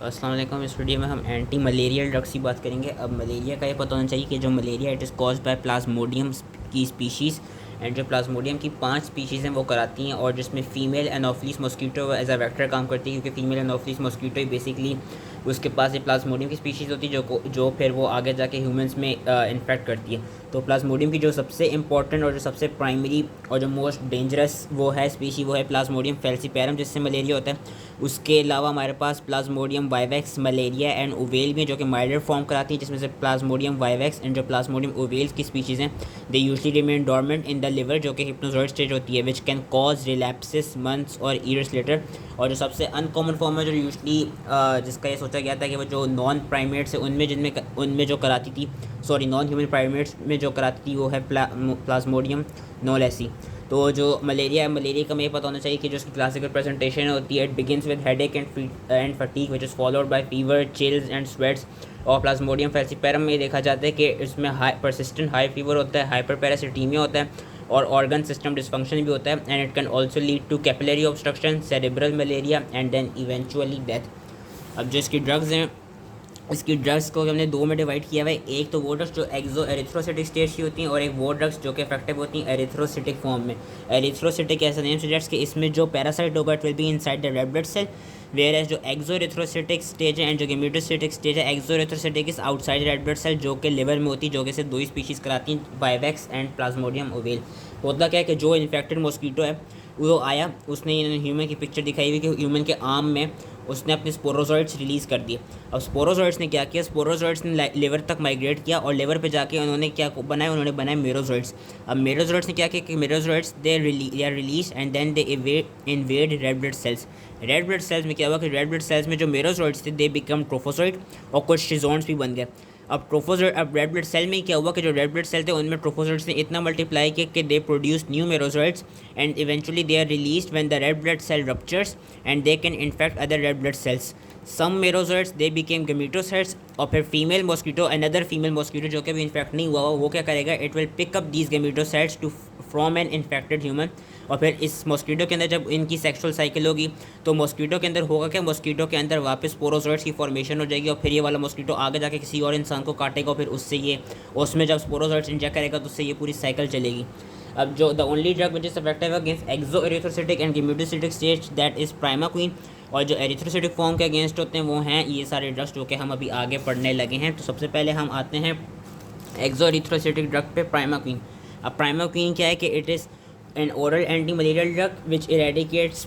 अस्सलाम वालेकुम। इस वीडियो में हम एंटी मलेरियल ड्रग्स की बात करेंगे। अब मलेरिया का ये पता होना चाहिए कि जो malaria it is cause by plasmodium की स्पीशीज़ एंड जो प्लाज्मोडियम की 5 स्पीशीज़ हैं वो कराती हैं, और जिसमें female anopheles mosquito as a vector काम करती है, क्योंकि फ़ीमेल एनोफिलीस मॉस्किटो ही बेसिकली उसके पास ये प्लाज्मोडियम की स्पीशीज़ होती है जो फिर वो आगे जाके ह्यूमंस में इन्फेक्ट करती है। तो प्लाज्मोडियम की जो सबसे इंपॉर्टेंट और जो सबसे प्राइमरी और जो मोस्ट डेंजरस वो है स्पीशी, वो है प्लाज्मोडियम फैल्सीपैरम, जिससे मलेरिया होता है। उसके अलावा हमारे पास plasmodium vivax, malaria and ovale में, जो कि माइल्डर फॉर्म कराती है, जिसमें से प्लाज्मोडियम वाइवेक्स एंड जो प्लाज्मोडियम ओवेल्स की स्पीशीज़ हैं they usually remain dormant in the liver, जो कि हिप्नोजॉइड स्टेज होती है, which can cause relapses months और ईयर्स लेटर। और जो सबसे अनकॉमन फॉर्म है जो यूजली जिसका ये सोचा गया था कि वो जो नॉन प्राइमेट्स है उनमें जो कराती थी, सॉरी नॉन ह्यूमन प्राइमेट्स में जो कराती थी, वो है प्लाज्मोडियम नोलेसी। तो जो मलेरिया है, मलेरिया का हमें पता होना चाहिए कि जो उसकी क्लासिकल प्रेजेंटेशन होती है, it begins with headache and fatigue which is followed by fever, chills and sweats. और प्लाज्मोडियम फैल्सीपैरम में देखा जाता है कि इसमें परसिस्टेंट हाई फीवर होता है, हाइपर पैरासिटीमिया होता है, और ऑर्गन सिस्टम डिस्फंक्शन भी होता है, and it can also lead to capillary obstruction, cerebral malaria and then eventually death. अब जो इसकी ड्रग्स हैं, इसकी ड्रग्स को हमने दो में डिवाइड किया हुआ है। एक तो वो ड्रग्स जो एक्सो एरिथ्रोसिटिक स्टेज की होती हैं, और एक वो ड्रग्स जो कि इफेक्टिव होती हैं एरिथ्रोसिटिक फॉर्म में। एरिथ्रोसिटिक ऐसा नेम सजेस्ट कि इसमें जो पैरासाइट होगा it will be inside the red blood cell, whereas जो एक्सो एरिथ्रोसिटिक स्टेज है एंड जो गेमेटोसिटिक स्टेज है, exo erythrocytic is outside red blood cell, जो कि लिवर में होती है, जो कि से दो ही स्पीशीज़ कराती हैं, वाइवेक्स एंड प्लाज्मोडियम ओवेल। होता क्या है कि जो इन्फेक्टेड मॉस्किटो है वो आया, उसने ह्यूमन की पिक्चर दिखाई हुई कि ह्यूमन के आर्म में उसने अपने स्पोरोजॉइड्स रिलीज़ कर दिए। अब स्पोरोजॉइड्स ने क्या किया, स्पोरोजॉइड्स ने लिवर तक माइग्रेट किया, और लिवर पे जाके उन्होंने क्या बनाया, उन्होंने बनाए मेरोजॉइड्स। अब मेरोजॉइड्स ने क्या किया कि merozoites they are release and then they invade red blood cells. Red blood cells में क्या हुआ कि रेड ब्लड सेल्स में जो मेरोजॉइड्स थे दे बिकम ट्रोफोजॉइड, और कुछ शिजोन्स भी बन गए। अब ट्रोफोजॉइड, अब रेड ब्लड सेल में क्या हुआ कि जो रेड ब्लड सेल थे उनमें ट्रोफोजॉइड्स ने इतना मल्टीप्लाई किया कि they produce new merozoites, and eventually they are released when the red blood cell ruptures and they can infect other red blood cells. Some merozoites they became gametocytes, और फिर female mosquito, another female mosquito जो कि भी infect नहीं हुआ वो क्या करेगा, it will pick up these gametocytes to from an infected human. और फिर इस मॉस्किटो के अंदर जब इनकी सेक्सुअल साइकिल होगी तो मॉस्किटो के अंदर होगा क्या, मॉस्किटो के अंदर वापस स्पोरोजॉइड्स की फॉर्मेशन हो जाएगी, और फिर ये वाला मॉस्किटो आगे जाके किसी और इंसान को काटेगा, फिर उससे ये उसमें जब स्पोरोजॉइड्स इंजेक्ट करेगा तो उससे ये पूरी साइकिल चलेगी। अब जो the only drug which is effective against exo erythrocytic and gametocytic stage that is primaquine, और जो एरिथ्रोसिटिक फॉर्म के अगेंस्ट होते हैं वो हैं ये सारे ड्रग्स जो कि हम अभी आगे पढ़ने लगे हैं। तो सबसे पहले हम आते हैं एक्सो एरिथ्रोसिटिक ड्रग पे, प्राइमाक्विन। अब प्राइमाक्विन क्या है कि it is an oral antimalarial drug which eradicates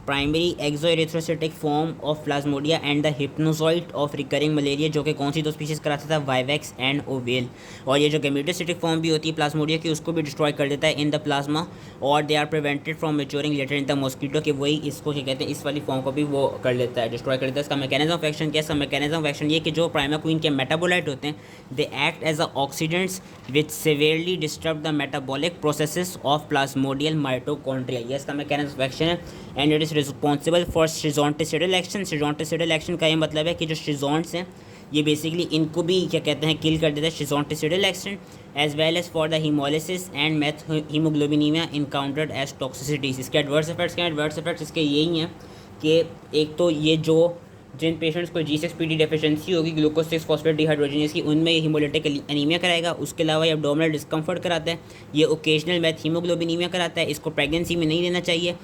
primary exoerythrocytic form of plasmodia and the hypnozoite of recurring malaria, जो कि कौन सी दो स्पीशीज़ कराता था, वाइवेक्स एंड ओवेल। और ये जो गेमेटोसिटिक फॉर्म भी होती है प्लाज्मोडिया की, उसको भी डिस्ट्रॉय कर देता है इन द प्लाज्मा, और they are prevented from maturing later in the mosquito, कि वही इसको क्या कहते हैं, इस वाली फॉर्म को भी वो कर लेता है, डिस्ट्रॉय कर देता है। इसका मैकेनिज्म ऑफ एक्शन क्या है, इसका मैकेनिज्म ऑफ एक्शन ये कि जो प्राइमाक्विन के मेटाबोलाइट होते हैं they act as a oxidants which severely disturb the metabolic processes of plasmodial mitochondria, ये इसका मैकेनिज्म ऑफ एक्शन है। And it is responsible for schizonticidal action. Schizonticidal action का ये मतलब है कि जो शिजोंट्स हैं ये बेसिकली इनको भी क्या कहते हैं, किल कर देता है, schizonticidal action, as well as for the haemolysis and methaemoglobinaemia encountered as toxicities. इसके एडवर्स इफेक्ट्स क्या हैं, एडवर्स इफेक्ट्स इसके यही हैं कि एक तो ये जो जिन पेशेंट्स को G6PD डेफिशिएंसी होगी, ग्लूकोज 6 फॉस्फेट डिहाइड्रोजनेस की, उनमें ये हीमोलिटिक एनीमिया कराएगा। उसके अलावा ये एब्डोमिनल डिस्कम्फर्ट कराता है, ये ओकेजनल मैथ हीमोग्लोबिनीमिया कराता है, इसको प्रेगनेंसी में नहीं लेना चाहिए।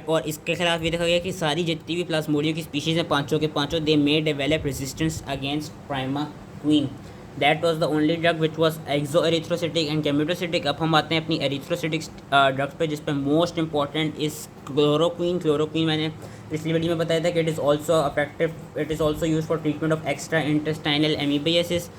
और इसके खिलाफ ये देखा गया कि सारी जितनी भी प्लाज्मोडियम की स्पीशीज़ हैं पाँचों के पाँचों they may develop resistance against primaquine. That was the only drug which was exo erythrocytic and gametocytic. अब हम आते हैं अपनी एरिथ्रोसिटिक ड्रग्स पे, जिस पे most important is chloroquine. Chloroquine मैंने पिछली वीडियो में बताया था कि it is also affective, it is also use for treatment of extra intestinal amoebiasis.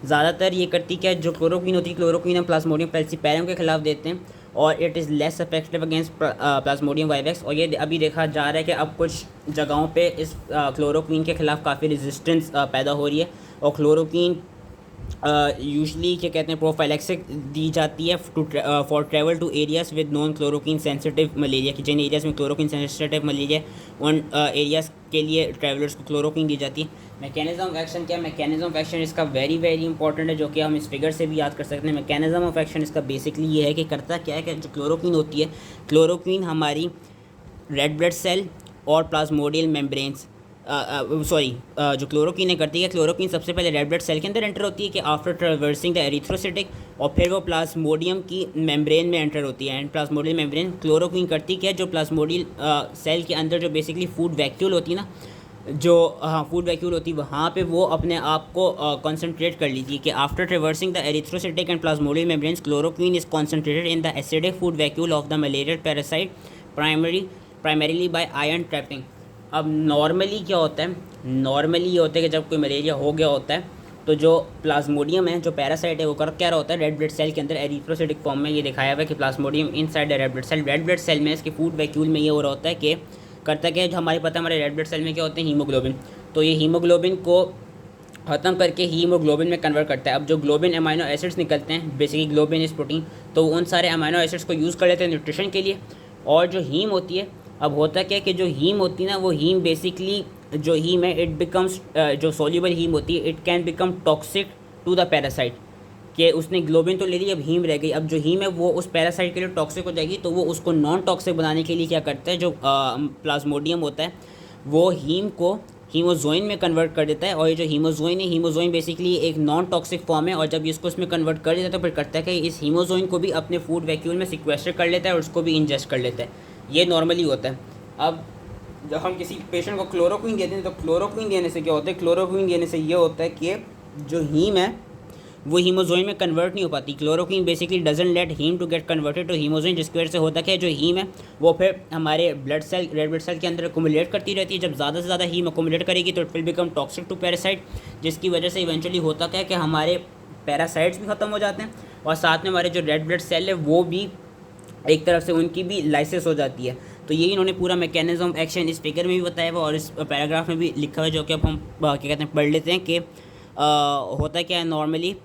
ज़्यादातर ये करती क्या है, जो क्लोरोक्वीन होती है, क्लोरोक्वीन हम प्लाज्मोडियम फैल्सीपैरम के खिलाफ देते हैं, और it is less effective against Plasmodium vivax. और ये अभी देखा जा रहा है कि अब कुछ जगहों पे इस क्लोरोक्वीन के खिलाफ काफ़ी रेजिस्टेंस पैदा हो रही है, और क्लोरोक्वीन यूजली क्या कहते हैं प्रोफाइलेक्सिक दी जाती है for travel to areas with non chloroquine sensitive malaria, की जिन एरियाज़ में क्लोरोक्वीन सेंसिटिव मलेरिया उन एरियाज़ के लिए ट्रैवलर्स को क्लोरोक्वीन दी जाती है। मैकेनिज्म ऑफ एक्शन क्या है, मैकेनिज्म ऑफ एक्शन इसका वेरी इंपॉर्टेंट है, जो कि हम इस फिगर से भी याद कर सकते हैं। मैकेनिज्म ऑफ एक्शन इसका बेसिकली ये है कि करता क्या है कि जो क्लोरोक्वीन होती है, क्लोरोक्वीन हमारी रेड ब्लड सेल और प्लाज्मोडियल मेम्ब्रेन्स सॉरी, जो क्लोरोक्वीन है करती है, क्लोरोक्वीन सबसे पहले रेड ब्लड सेल के अंदर एंटर होती है कि आफ्टर ट्रावर्सिंग द एरिथ्रोसिटिक, और फिर वो प्लाज्मोडियम की मेम्ब्रेन में एंटर होती है। एंड प्लाज्मोडियल मेम्ब्रेन क्लोरोक्वीन करती है जो प्लाज्मोडियल सेल के अंदर जो बेसिकली फूड वैक्यूल होती है ना, जो फूड वैक्यूल होती है वहाँ पे वो अपने आप को कंसंट्रेट कर लीजिए कि after traversing the erythrocytic and plasmodial membranes chloroquine is concentrated in the acidic food vacuole of the malarial parasite primarily by iron trapping. अब नॉर्मली क्या होता है, नॉर्मली ये होता है कि जब कोई मलेरिया हो गया होता है तो जो प्लाज्मोडियम है, जो पैरासाइट है, वो कर क्या रहा होता है रेड ब्लड सेल के अंदर एरिथ्रोसिटिक फॉर्म में। ये दिखाया हुआ है कि plasmodium inside the red blood cell में इसके फूड वैक्यूल में ये हो रहा होता है कि करता क्या है, जो हमारे पता है हमारे रेड ब्लड सेल में क्या होते हैं, हीमोग्लोबिन। तो ये हीमोग्लोबिन को ख़त्म करके हीमोग्लोबिन में कन्वर्ट करता है। अब जो ग्लोबिन अमाइनो एसिड्स निकलते हैं, बेसिकली ग्लोबिन इस प्रोटीन, तो उन सारे अमाइनो एसिड्स को यूज़ कर लेते हैं न्यूट्रिशन के लिए। और जो हीम होती है, अब होता क्या है कि जो हीम होती है ना, वो हीम बेसिकली जो हीम है इट बिकम्स, जो सोल्यूबल हीम होती है it can become toxic to the parasite, कि उसने ग्लोबिन तो ले ली, अब हीम रह गई। अब जो हीम है वो उस पैरासाइट के लिए टॉक्सिक हो जाएगी, तो वो उसको नॉन टॉक्सिक बनाने के लिए क्या करता है, जो प्लाज्मोडियम होता है वो हीम को हीमोजोइन में कन्वर्ट कर देता है। और ये जो हीमोजोइन है, हीमोजोइन बेसिकली एक नॉन टॉक्सिक फॉर्म है, और जब इसको इसमें कन्वर्ट कर देता है तो फिर करता है कि इस हीमोजोइन को भी अपने फूड वैक्यूल में सिक्वेस्टर कर लेता है और उसको भी इंजेस्ट कर लेता है। ये नॉर्मली होता है। अब जब हम किसी पेशेंट को क्लोरोक्वीन देते हैं तो क्लोरोक्वीन देने से क्या होता है, क्लोरोक्वीन देने से ये होता है कि जो हीम है वो हीमोजोइन में कन्वर्ट नहीं हो पाती। Chloroquine basically doesn't let haem to get converted to haemozoin, जिसकी वजह से होता क्या है, जो हीम है वो फिर हमारे blood cell, red blood cell के अंदर अकोमुलेट करती रहती है। जब ज़्यादा से ज़्यादा हीम अकोमुलेट करेगी तो it will become toxic to parasite, जिसकी वजह से इवेंचुअली होता क्या है कि हमारे पैरासाइट्स भी ख़त्म हो जाते हैं और साथ में हमारे जो रेड ब्लड सेल है वो भी एक तरफ से उनकी भी लाइसिस हो जाती है। तो यही इन्होंने पूरा मैकेनिज्म ऑफ एक्शन इस फिगर में भी बताया हुआ और इस पैराग्राफ में भी लिखा हुआ है, जो कि अब हम क्या कहते हैं पढ़ लेते हैं कि होता क्या है normally.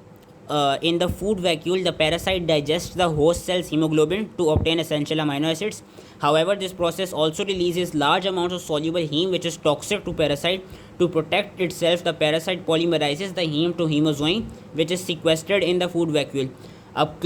In the food vacuole, the parasite digests the host cell's hemoglobin to obtain essential amino acids. However, this process also releases large amounts of soluble heme, which is toxic to parasite. To protect itself, the parasite polymerizes the heme to hemozoin, which is sequestered in the food vacuole. अब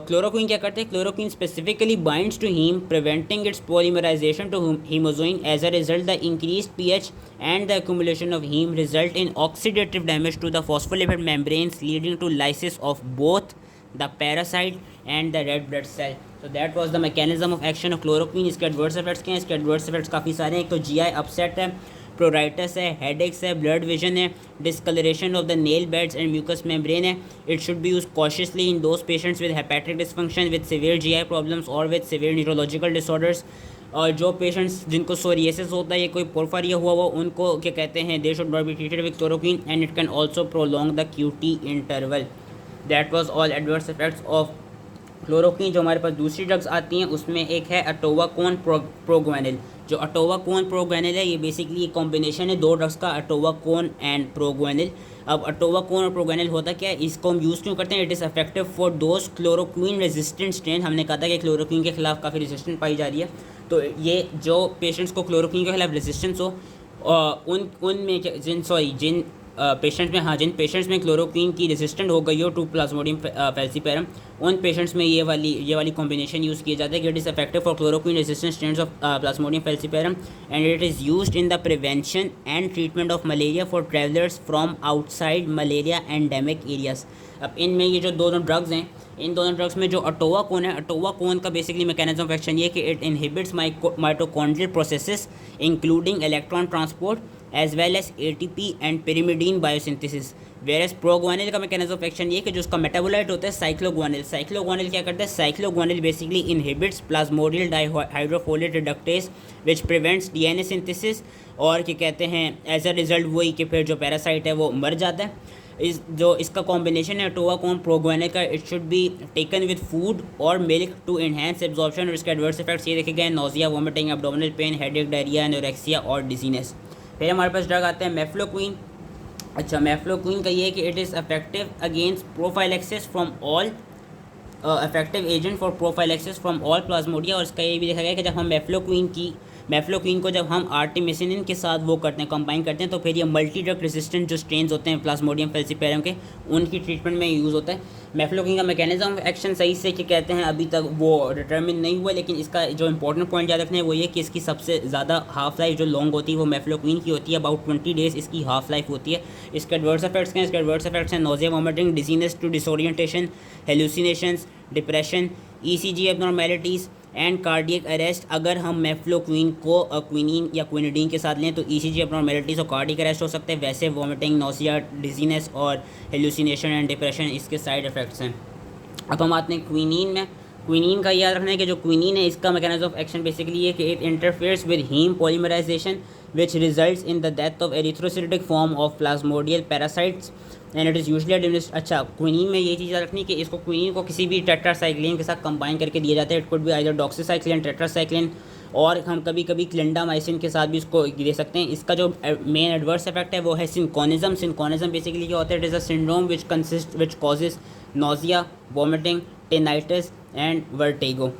chloroquine क्या करते हैं, chloroquine specifically binds to haem, preventing its polymerization to haemozoin. As a result the increase pH and the accumulation of heme result in oxidative damage to the phospholipid membranes, leading to lysis of both the parasite and the red blood cell. So that was the mechanism of action of chloroquine. इसके adverse effects क्या हैं, इसके adverse effects काफ़ी सारे हैं। एक तो GI upset है, प्रोराइटस है, हेडेक्स है, ब्लड विजन है, discolouration of the nail beds and mucous membrane है। It should be use cautiously in those patients with hepatic dysfunction, with severe GI problems और विद सिवियर न्यूरोलॉजिकल डिसऑर्डर्स। और जो patients जिनको सोरिएसिस होता है या कोई पोरफारिया हुआ वो उनको क्या कहते हैं, they should not be treated with chloroquine and it can also prolong the QT interval. That was all adverse effects of chloroquine. जो हमारे पास दूसरी ड्रग्स आती हैं उसमें एक है अटोवाकोन प्रोग्वेनिल। जो अटोवाकोन प्रोग्वेनिल है ये बेसिकली एक कॉम्बिनेशन है दो ड्रग्स का, अटोवाकोन एंड प्रोग्वेनिल। अब अटोवाकोन और प्रोग्वेनिल होता क्या है, इसको हम यूज़ क्यों करते हैं, it is effective for those chloroquine resistant strain. हमने कहा था कि क्लोरोक्वीन के खिलाफ काफ़ी रेजिस्टेंट पाई जा रही है, तो ये जो पेशेंट्स को क्लोरोक्वीन के खिलाफ रेजिस्टेंस हो उनमें जिन पेशेंट्स में क्लोरोक्वीन की रेजिस्टेंट हो गई हो टू प्लाज्मोडियम फैल्सीपेरम, उन पेशेंट्स में ये वाली कॉम्बिनेशन यूज़ किया जाता है कि it is effective for chloroquine resistant strains of Plasmodium falciparum and it is used in the prevention and treatment of malaria for travellers from outside malaria endemic areas. अब इनमें ये जो दोनों ड्रग्स हैं, इन दोनों ड्रग्स में जो अटोवाकोन है, अटोवाकोन का बेसिकली मैकेनिज्म ऑफ एक्शन ये है कि it inhibits mitochondrial processes including electron transport as well as ATP and pyrimidine biosynthesis. Whereas proguanil का मैकेनिज्म ऑफ एक्शन ये कि जो उसका मेटाबोलाइट होता है साइक्लोग्वानिल, साइक्लोग्वानिल क्या करता है, cycloguanil basically inhibits plasmodial dihydrofolate reductase which prevents DNA synthesis, और क्या कहते हैं एज अ रिजल्ट वही कि फिर जो पैरासाइट है वो मर जाता है। जो इसका कॉम्बिनेशन है अटोवाकोन प्रोग्वानिल का, it should be taken with food और मिल्क टू एनहांस एब्जॉर्प्शन। और इसके एडवर्स इफेक्ट्स ये देखे गए, nausea, vomiting, abdominal pain, headache, diarrhoea, anorexia और डिजीनेस। फिर हमारे पास ड्रग आता है मेफ्लोक्वीन। अच्छा, मेफ्लोक्वीन का ये है कि it is effective against prophylaxis from all effective agent for prophylaxis from all plasmodia. और इसका ये भी देखा गया कि जब हम मेफ्लोक्वीन की मेफ्लोक्विन को जब हम आर्टिमिसिनिन के साथ वो करते हैं, कंबाइन करते हैं, तो फिर ये मल्टी ड्रग रेजिस्टेंट जो स्ट्रेन्स होते हैं प्लाज्मोडियम फैल्सीपेरम के, उनकी ट्रीटमेंट में यूज़ होता है। मेफ्लोक्विन का मैकेनिज्म ऑफ एक्शन सही से कि कहते हैं अभी तक वो डिटर्मिन नहीं हुआ, लेकिन इसका जो इंपॉर्टेंट पॉइंट याद रखना है वो ये कि इसकी सबसे ज़्यादा हाफ लाइफ जो लॉन्ग होती है वो मेफ्लोक्विन की होती है, अबाउट 20 डेज़ इसकी हाफ लाइफ होती है। इसके एडवर्स इफेक्ट्स हैं, इसके एडवर्स इफेक्ट्स हैं nausea, vomiting, dizziness to disorientation, hallucinations, depression, ECG abnormalities and cardiac arrest. अगर हम मेफ्लोक्विन को क्विनीन या क्विनिडीन के साथ लें तो ईसीजी एबनॉर्मेलिटीज़ और कार्डियक अरेस्ट हो सकते हैं। वैसे वॉमिटिंग, नोसिया, डिजीनेस और हेलुसिनेशन एंड डिप्रेशन इसके साइड इफ़ेक्ट्स हैं। अब हम आते हैं क्विनीन में। क्विनीन का याद रखना है कि जो क्विनीन है इसका मैकेनिज्म ऑफ एक्शन बेसिकली ये कि it interferes with haem polymerization which results in the death of erythrocytic form of plasmodial parasites and it is usually administered। अच्छा, क्विनीन में ये चीज़ याद रखनी कि इसको क्विनीन को किसी भी टेट्रासाइक्लिन के साथ कंबाइन करके दिया जाता है। It could be either doxycycline, tetracycline, और हम कभी कभी क्लिंडामाइसिन के साथ भी इसको दे सकते हैं। इसका जो मेन एडवर्स इफेक्ट है वो है सिंकोनिज्म। सिंकोनिज्म बेसिकली क्या होता है? It is a syndrome which causes nausea, vomiting, tinnitus and vertigo.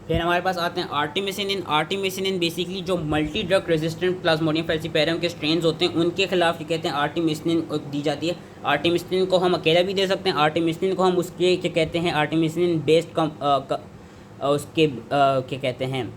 फिर हमारे पास आते हैं आर्टिमिसिनिन। आर्टिमिसिनिन बेसिकली जो multi drug resistant plasmodium falciparum के स्ट्रेन्स होते हैं उनके खिलाफ कहते हैं आर्टिमिसिनिन दी जाती है। आर्टिमिसिनिन को हम अकेला भी दे सकते हैं। आर्टिमिसिनिन को हम उसके क्या कहते हैं आर्टिमिसिनिन बेस्ड उसके क्या कहते हैं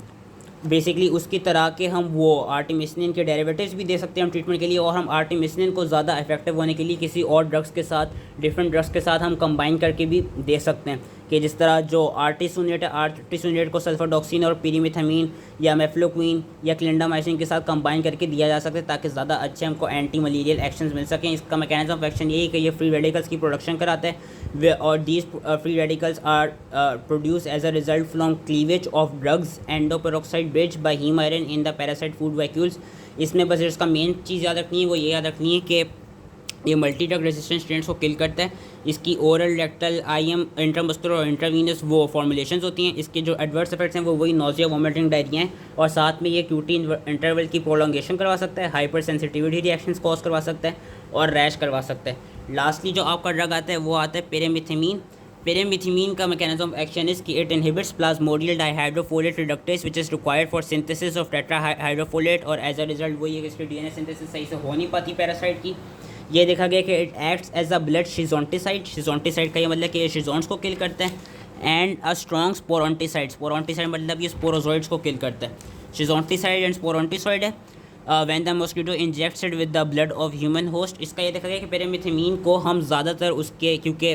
बेसिकली उसकी तरह के हम वो आर्टिमिसिनिन के डेरिवेटिव्स भी दे सकते हैं हम ट्रीटमेंट के लिए, और हम आर्टिमिसिनिन को ज़्यादा इफेक्टिव होने के लिए किसी और ड्रग्स के साथ, डिफरेंट ड्रग्स के साथ हम कंबाइन करके भी दे सकते हैं। कि जिस तरह जो आर्टिसोनेट है, आर्टिसोनेट को सल्फाडॉक्सिन और पीरीमिथामीन या मेफ्लोक्विन या क्लिंडामाइसिन के साथ कंबाइन करके दिया जा सकता है ताकि ज़्यादा अच्छे हमको एंटी मलेरियल एक्शंस मिल सकें। इसका मैकेनिज्म ऑफ एक्शन यही है कि ये फ्री रेडिकल्स की प्रोडक्शन कराता है और these free radicals are produce as a result from cleavage of drugs endoperoxide bridge by haem iron in the parasite food vacuoles. इसमें बस इसका मेन चीज़ याद रखनी है वो ये याद रखनी है कि ये मल्टी ड्रग रेजिस्टेंट स्ट्रेन्स को किल करता है। इसकी ओरल, रेक्टल, आईएम, इंट्रामस्कुलर और इंट्रावीनस वो फॉर्मुलेशंस होती हैं। इसके जो एडवर्स इफेक्ट्स हैं वो वही नोजिया, वॉमिटिंग, डायरिया हैं, और साथ में ये क्यूटी इंटरवल की प्रोलॉन्गेशन करवा सकता है, हाइपर सेंसिटिविटी रिएक्शंस कॉज करवा सकता है और रैश करवा सकता है। लास्टली जो आपका ड्रग आता है वो आता है पेरिमिथामीन। पेरिमिथामीन का मैकेनिज्म ऑफ एक्शन इज कि it inhibits plasmodial dihydrofolate reductase which is required for synthesis of tetrahydrofolate, और एज अ रिजल्ट वही है कि इसकी डीएनए सिंथेसिस सही से हो नहीं पाती पैरासाइट की। ये देखा गया कि it acts as a blood schizonticide. Schizonticide का ये मतलब कि ये शिजोन्स को किल करता है, एंड अ स्ट्रॉन्ग स्पोरोंटिसाइड। स्पोरोंटिसाइड मतलब ये स्पोरोजोइड्स को किल करता है। शिजोंटिसाइड एंड स्पोरोंटिसाइड है when the mosquito injects it with the blood of human host. इसका ये देखा गया कि पेरिमिथामीन को हम ज़्यादातर उसके, क्योंकि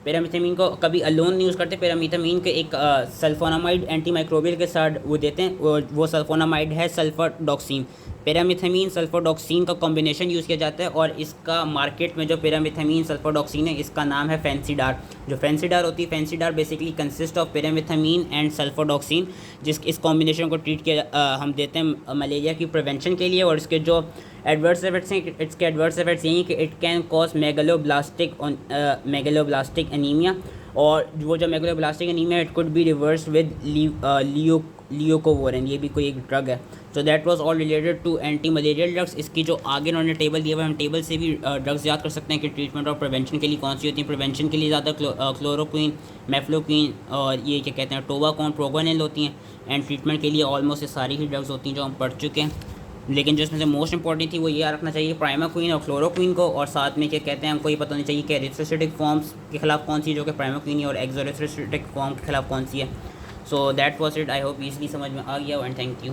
पेरामिथामीन को कभी अलोन नहीं यूज़ करते, पेरामिथामीन के एक सल्फोनामाइड एंटीमाइक्रोबियल के साथ वो देते हैं, वो सल्फोनामाइड है सल्फाडॉक्सिन। पेरामिथामीन सल्फाडॉक्सिन का कॉम्बिनेशन यूज़ किया जाता है, और इसका मार्केट में जो पेरामिथामीन सल्फाडॉक्सिन है इसका नाम है फैंसीडार। जो फैंसीडार होती है, फैंसीडार बेसिकली कंसिस्ट ऑफ पेरामिथामीन एंड सल्फाडॉक्सिन, इस कॉम्बिनेशन को ट्रीट किया हम देते हैं मलेरिया की प्रिवेंशन के लिए। और इसके जो एडवर्स इफेक्ट्स हैं, इसके एडवर्स इफेक्ट्स यही कि it can cause megaloblastic anaemia, और वो जो megaloblastic anaemia it could be reverse with leucovorin, ये भी कोई एक ड्रग है। So that was all related to anti malarial drugs. इसकी जो आगे उन्होंने टेबल दिया हुआ है, हम टेबल से भी ड्रग्स याद कर सकते हैं कि ट्रीटमेंट और प्रिवेंशन के लिए कौन सी होती हैं। प्रिवेंशन के लिए ज़्यादा क्लोरोक्विन, मेफ्लोक्विन और ये क्या कहते हैं टोबाकोन, प्रोगोनिल होती हैं, एंड ट्रीटमेंट के लिए ऑलमोस्ट ये सारी ही ड्रग्स होती हैं जो हम पढ़ चुके हैं। लेकिन जो इसमें से मोस्ट इंपॉर्टेंट थी वो ये याद रखना चाहिए प्राइमाक्विन और क्लोरोक्विन को, और साथ में क्या कहते हैं हमको ये पता होना चाहिए कि एरिथ्रोसाइटिक फॉर्म्स के खिलाफ कौन सी है जो कि प्राइमाक्विन है, और एक्सोएरिथ्रोसाइटिक फॉर्म के खिलाफ कौन सी है। So that was it. I hope easily समझ में आ गया, एंड थैंक यू।